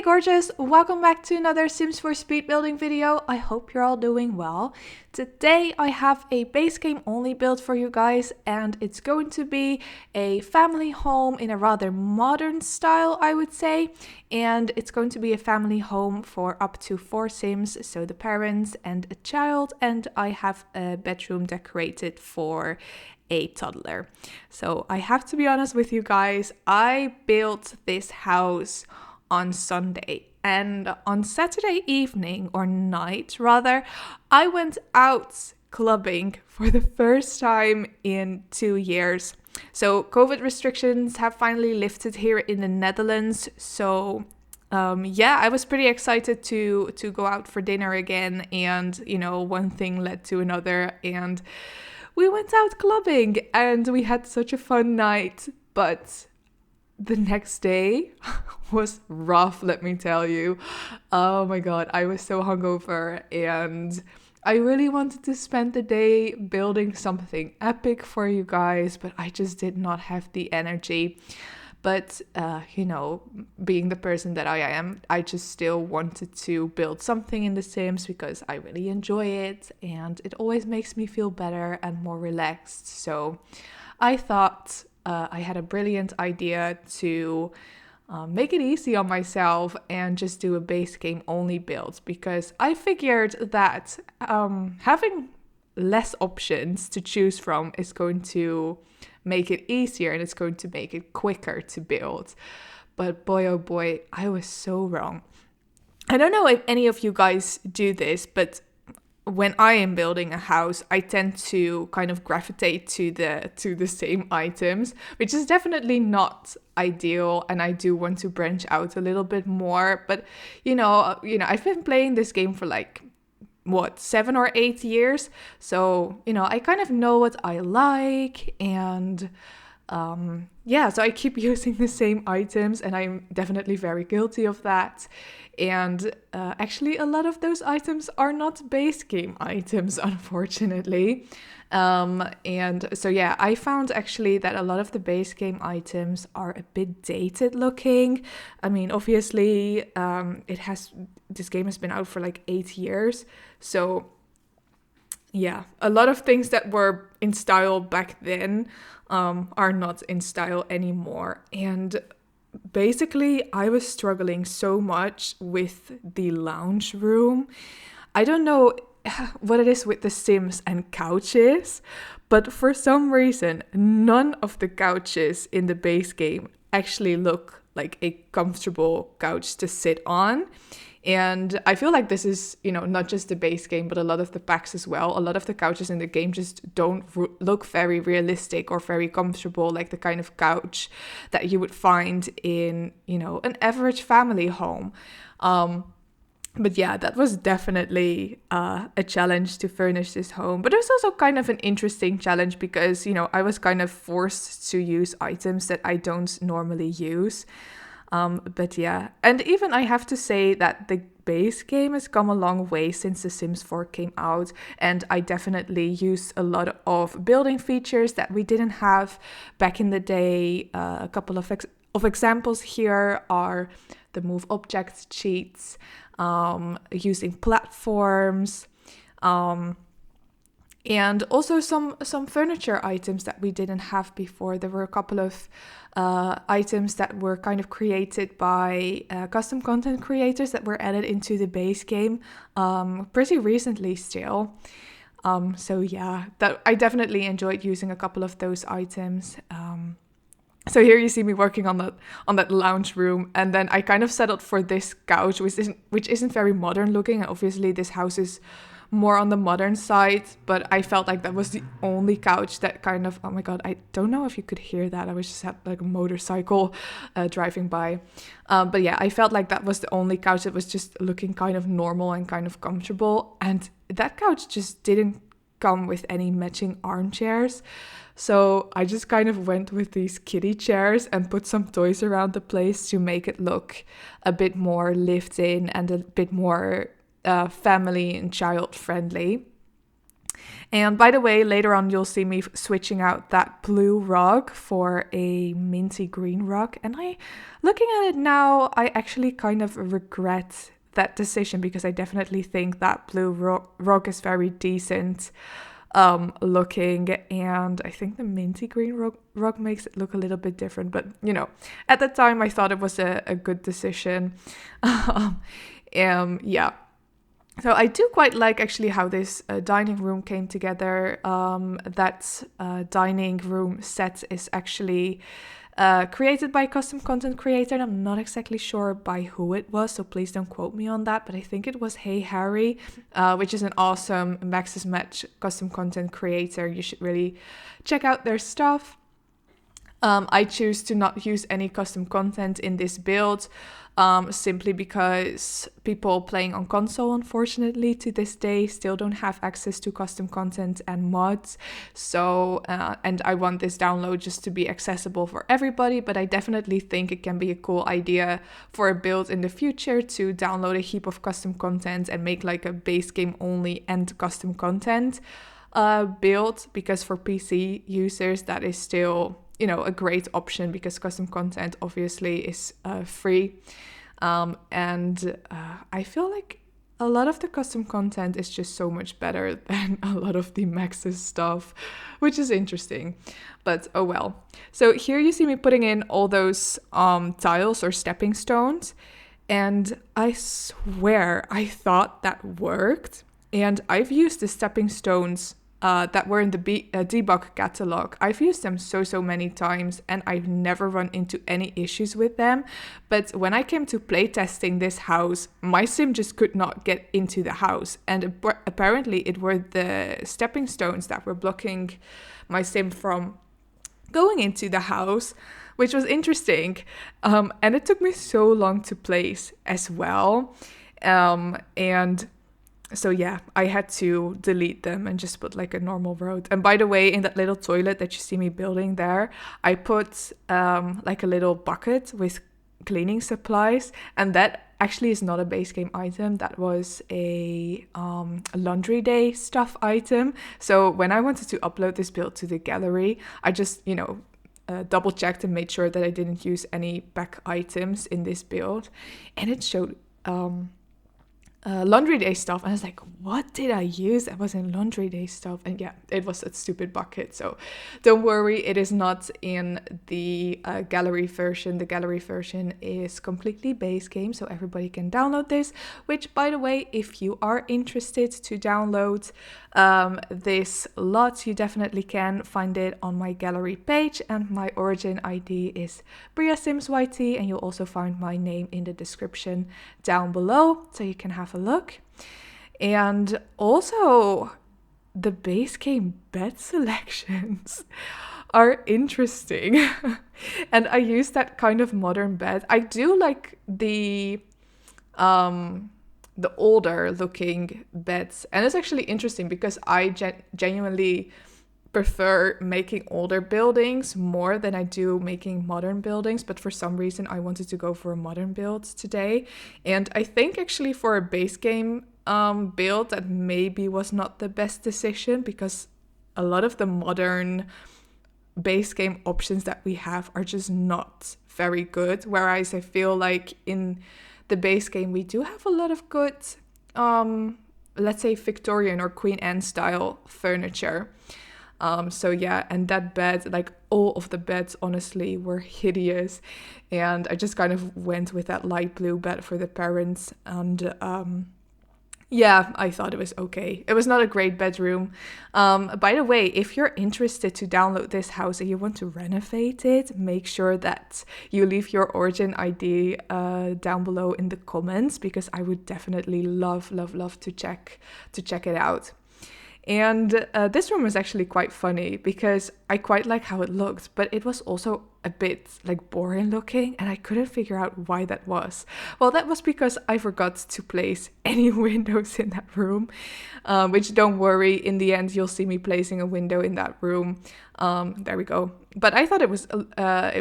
gorgeous, welcome back to another Sims 4 speed building video. I hope you're all doing well. Today I have a base game only build for you guys, and it's going to be a family home in a rather modern style, I would say. And it's going to be a family home for up to 4 Sims, so the parents and a child, and I have a bedroom decorated for a toddler. So I have to be honest with you guys, I built this house on Sunday, and on Saturday evening or night rather, I went out clubbing for the first time in 2 years. So COVID restrictions have finally lifted here in the Netherlands, so I was pretty excited to go out for dinner again, and one thing led to another, and we went out clubbing and we had such a fun night. But the next day was rough, let me tell you. Oh my god, I was so hungover, and I really wanted to spend the day building something epic for you guys, but I just did not have the energy. But, being the person that I am, I just still wanted to build something in The Sims because I really enjoy it and it always makes me feel better and more relaxed. So I thought I had a brilliant idea to make it easy on myself and just do a base game only build, because I figured that having less options to choose from is going to make it easier and it's going to make it quicker to build. But boy, oh boy, I was so wrong. I don't know if any of you guys do this, but when I am building a house, I tend to kind of gravitate to the same items, which is definitely not ideal, and I do want to branch out a little bit more. But I've been playing this game for 7 or 8 years, so I kind of know what I like, and so I keep using the same items, and I'm definitely very guilty of that. And actually a lot of those items are not base game items, unfortunately. I found actually that a lot of the base game items are a bit dated looking. I mean, obviously, this game has been out for 8 years. So yeah, a lot of things that were in style back then are not in style anymore. And basically, I was struggling so much with the lounge room. I don't know what it is with the Sims and couches, but for some reason, none of the couches in the base game actually look like a comfortable couch to sit on. And I feel like this is, not just the base game, but a lot of the packs as well. A lot of the couches in the game just don't look very realistic or very comfortable, like the kind of couch that you would find in, an average family home. But yeah, that was definitely a challenge to furnish this home. But it was also kind of an interesting challenge because, I was kind of forced to use items that I don't normally use. But yeah, and even I have to say that the base game has come a long way since The Sims 4 came out, and I definitely use a lot of building features that we didn't have back in the day. A couple of examples here are the move objects cheats, using platforms, and also some furniture items that we didn't have before. There were a couple of items that were kind of created by custom content creators that were added into the base game pretty recently still. That I definitely enjoyed using a couple of those items. So here you see me working on that lounge room, and then I kind of settled for this couch, which isn't very modern looking. Obviously, this house is more on the modern side, but I felt like that was the only couch that kind of, oh my god, I don't know if you could hear that. I was just had a motorcycle driving by. But yeah, I felt like that was the only couch that was just looking kind of normal and kind of comfortable. And that couch just didn't come with any matching armchairs. So I just kind of went with these kiddie chairs and put some toys around the place to make it look a bit more lived in and a bit more family and child friendly. And by the way, later on you'll see me switching out that blue rug for a minty green rug. And looking at it now, I actually kind of regret that decision because I definitely think that blue rug is very decent looking, and I think the minty green rug makes it look a little bit different, but at the time I thought it was a good decision. Yeah. So I do quite like actually how this dining room came together. That dining room set is actually created by a custom content creator, and I'm not exactly sure by who it was, so please don't quote me on that, but I think it was Hey Harry, which is an awesome Max's Match custom content creator. You should really check out their stuff. I choose to not use any custom content in this build, simply because people playing on console, unfortunately, to this day, still don't have access to custom content and mods. So, and I want this download just to be accessible for everybody, but I definitely think it can be a cool idea for a build in the future to download a heap of custom content and make like a base game only and custom content build, because for PC users, that is still a great option because custom content obviously is free. And I feel like a lot of the custom content is just so much better than a lot of the Max's stuff, which is interesting, but oh well. So here you see me putting in all those tiles or stepping stones, and I swear I thought that worked. And I've used the stepping stones that were in the debug catalog. I've used them so many times and I've never run into any issues with them. But when I came to playtesting this house, my sim just could not get into the house. And apparently it were the stepping stones that were blocking my sim from going into the house, which was interesting. And it took me so long to place as well. And so yeah, I had to delete them and just put like a normal road. And by the way, in that little toilet that you see me building there, I put like a little bucket with cleaning supplies, and that actually is not a base game item. That was a laundry day stuff item. So when I wanted to upload this build to the gallery, I just double checked and made sure that I didn't use any back items in this build, and it showed laundry day stuff, and I was like, what did I use that was in laundry day stuff? And yeah, it was that stupid bucket. So don't worry, it is not in the gallery version. The gallery version is completely base game, so everybody can download this, which by the way, if you are interested to download this lot, you definitely can find it on my gallery page, and my origin ID is BriaSimsYT, and you'll also find my name in the description down below, so you can have a look. And also the base game bed selections are interesting. And I use that kind of modern bed. I do like the older looking beds, and it's actually interesting because I genuinely prefer making older buildings more than I do making modern buildings, but for some reason I wanted to go for a modern build today. And I think actually for a base game build, that maybe was not the best decision, because a lot of the modern base game options that we have are just not very good, whereas I feel like in the base game we do have a lot of good let's say Victorian or Queen Anne style furniture. So yeah, and that bed, like all of the beds honestly were hideous, and I just kind of went with that light blue bed for the parents, and yeah, I thought it was okay. It was not a great bedroom. By the way, if you're interested to download this house and you want to renovate it, make sure that you leave your origin ID down below in the comments, because I would definitely love to check it out. And this room was actually quite funny because I quite like how it looked, but it was also a bit like boring looking, and I couldn't figure out why that was. Well, that was because I forgot to place any windows in that room, which don't worry, in the end you'll see me placing a window in that room. There we go. But I thought it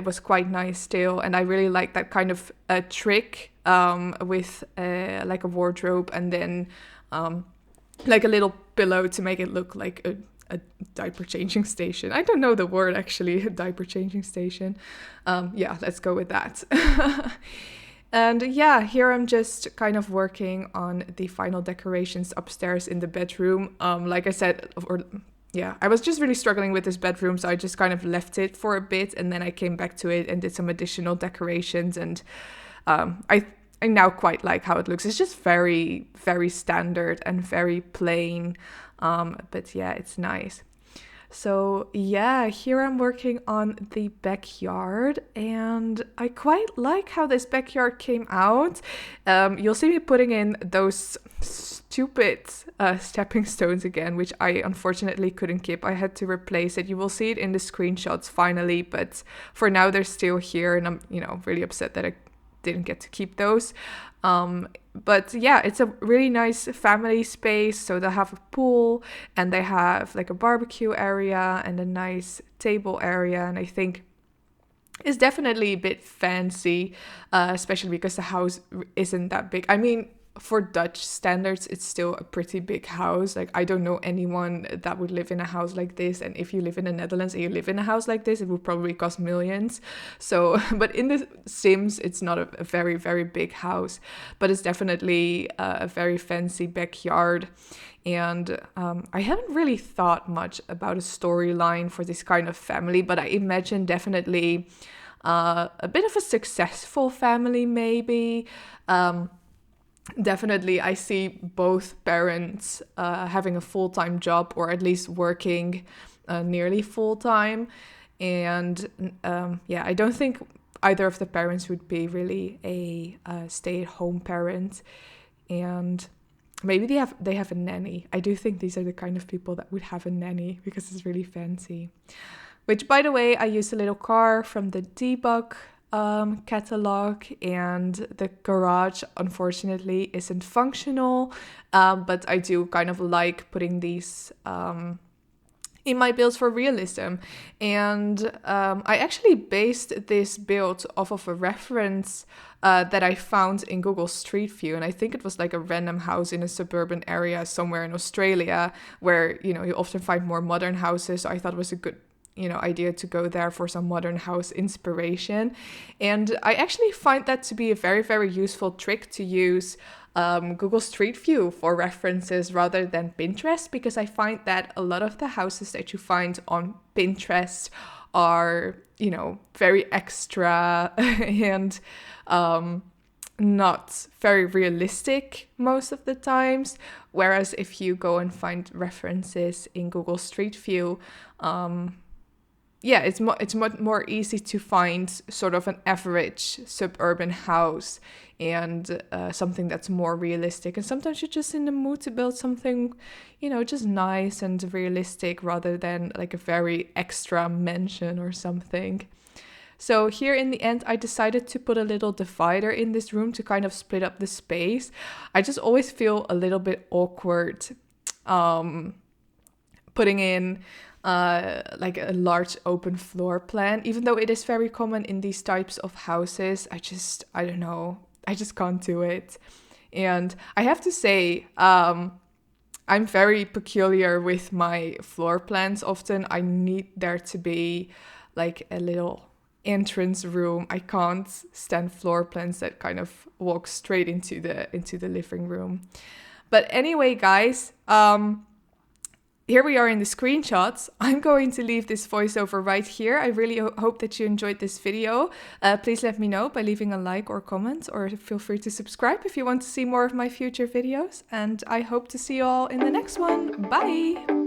was quite nice still, and I really like that kind of trick with like a wardrobe and then like a little pillow to make it look like a diaper changing station. I don't know the word actually, a diaper changing station. Yeah, let's go with that. And yeah, here I'm just kind of working on the final decorations upstairs in the bedroom. Like I said, yeah, I was just really struggling with this bedroom, so I just kind of left it for a bit, and then I came back to it and did some additional decorations, and I now quite like how it looks. It's just very, very standard and very plain, but yeah, it's nice. So yeah, here I'm working on the backyard, and I quite like how this backyard came out. You'll see me putting in those stupid stepping stones again, which I unfortunately couldn't keep. I had to replace it. You will see it in the screenshots finally, but for now they're still here, and I'm, really upset that I didn't get to keep those. But yeah, it's a really nice family space. So they have a pool, and they have like a barbecue area and a nice table area. And I think it's definitely a bit fancy, especially because the house isn't that big. I mean, for Dutch standards, it's still a pretty big house. Like, I don't know anyone that would live in a house like this. And if you live in the Netherlands and you live in a house like this, it would probably cost millions. So, but in the Sims, it's not a very, very big house, but it's definitely a very fancy backyard. And I haven't really thought much about a storyline for this kind of family, but I imagine definitely a bit of a successful family, maybe. Definitely, I see both parents having a full-time job, or at least working nearly full-time. And yeah, I don't think either of the parents would be really a stay-at-home parent. And maybe they have a nanny. I do think these are the kind of people that would have a nanny because it's really fancy. Which, by the way, I used a little car from the debug catalog, and the garage unfortunately isn't functional, but I do kind of like putting these in my builds for realism. And I actually based this build off of a reference that I found in Google Street View, and I think it was like a random house in a suburban area somewhere in Australia where you often find more modern houses. So I thought it was a good idea to go there for some modern house inspiration. And I actually find that to be a very, very useful trick to use Google Street View for references rather than Pinterest, because I find that a lot of the houses that you find on Pinterest are, very extra and not very realistic most of the times. Whereas if you go and find references in Google Street View, it's much more easy to find sort of an average suburban house and something that's more realistic. And sometimes you're just in the mood to build something, just nice and realistic rather than like a very extra mansion or something. So here in the end, I decided to put a little divider in this room to kind of split up the space. I just always feel a little bit awkward putting in like a large open floor plan, even though it is very common in these types of houses. I don't know, I just can't do it. And I have to say, I'm very peculiar with my floor plans. Often I need there to be like a little entrance room. I can't stand floor plans that kind of walk straight into the living room. But anyway, guys, here we are in the screenshots. I'm going to leave this voiceover right here. I really hope that you enjoyed this video. Please let me know by leaving a like or comment, or feel free to subscribe if you want to see more of my future videos. And I hope to see you all in the next one. Bye!